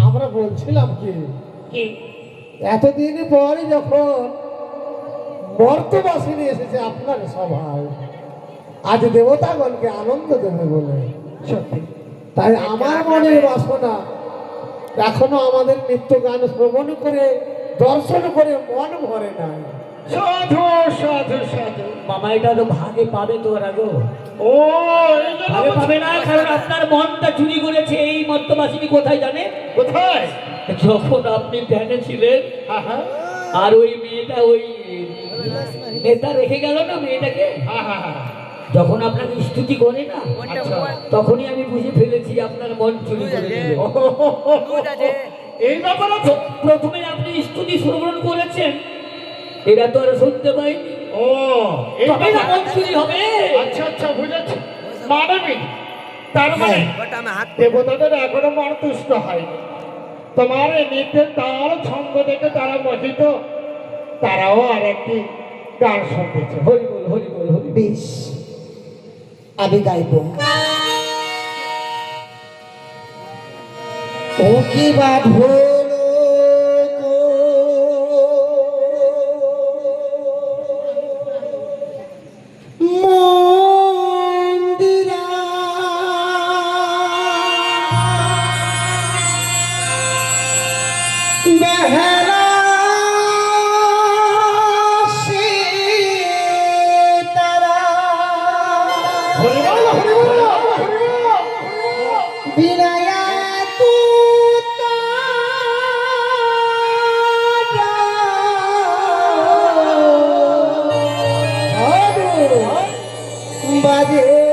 আমরা বলছিলাম কি এতদিন পরে যখন মর্তবাসিনী এসেছে আপনার সভায়, আজ দেবতাগণকে আনন্দ দেবে বলে সত্যি তাই আমার মনের বাসনা এখনো আমাদের নিত্য গান শ্রবণ করে দর্শন করে মন ভরে নাই। সাধু সাধু সাধু মামা এটা তো ভাগে পাবে তো ওরা গো। ও ভাগে পাবে না, কারণ আপনার মনটা চুরি করেছে এই মর্তবাসিনী। কোথায় জানে? কোথায়? যখন আপনি ধ্যানে ছিলেন আর ওই মেয়েটা ওই নেতা রেখে গেল না মেয়েটাকে, যখন আপনাকে স্তুতি করে না তখনই আমি বুঝে ফেলেছি আপনার মন চুরি করে এই ব্যাপারে প্রথমে আপনি স্তুতি শ্রবণ করেছেন, এরা তো আর শুনতে পাইনি। ও তবে না মন চুরি হবে। আচ্ছা আচ্ছা বুঝেছি। মানবী তার মানে দেবতাদের এখনো মন তুষ্ট হয়নি। তোমার এই নৃত্যের তাল ছন্দ দেখে তারা মোহিত, তারাও আর একটি গান শুনতেছে। হরি বল হরি বল হরি। বেশ, আমি গাইব। ও কি বা হলো মন্দিরা বেহারা সে তারা বিনায়া বাজে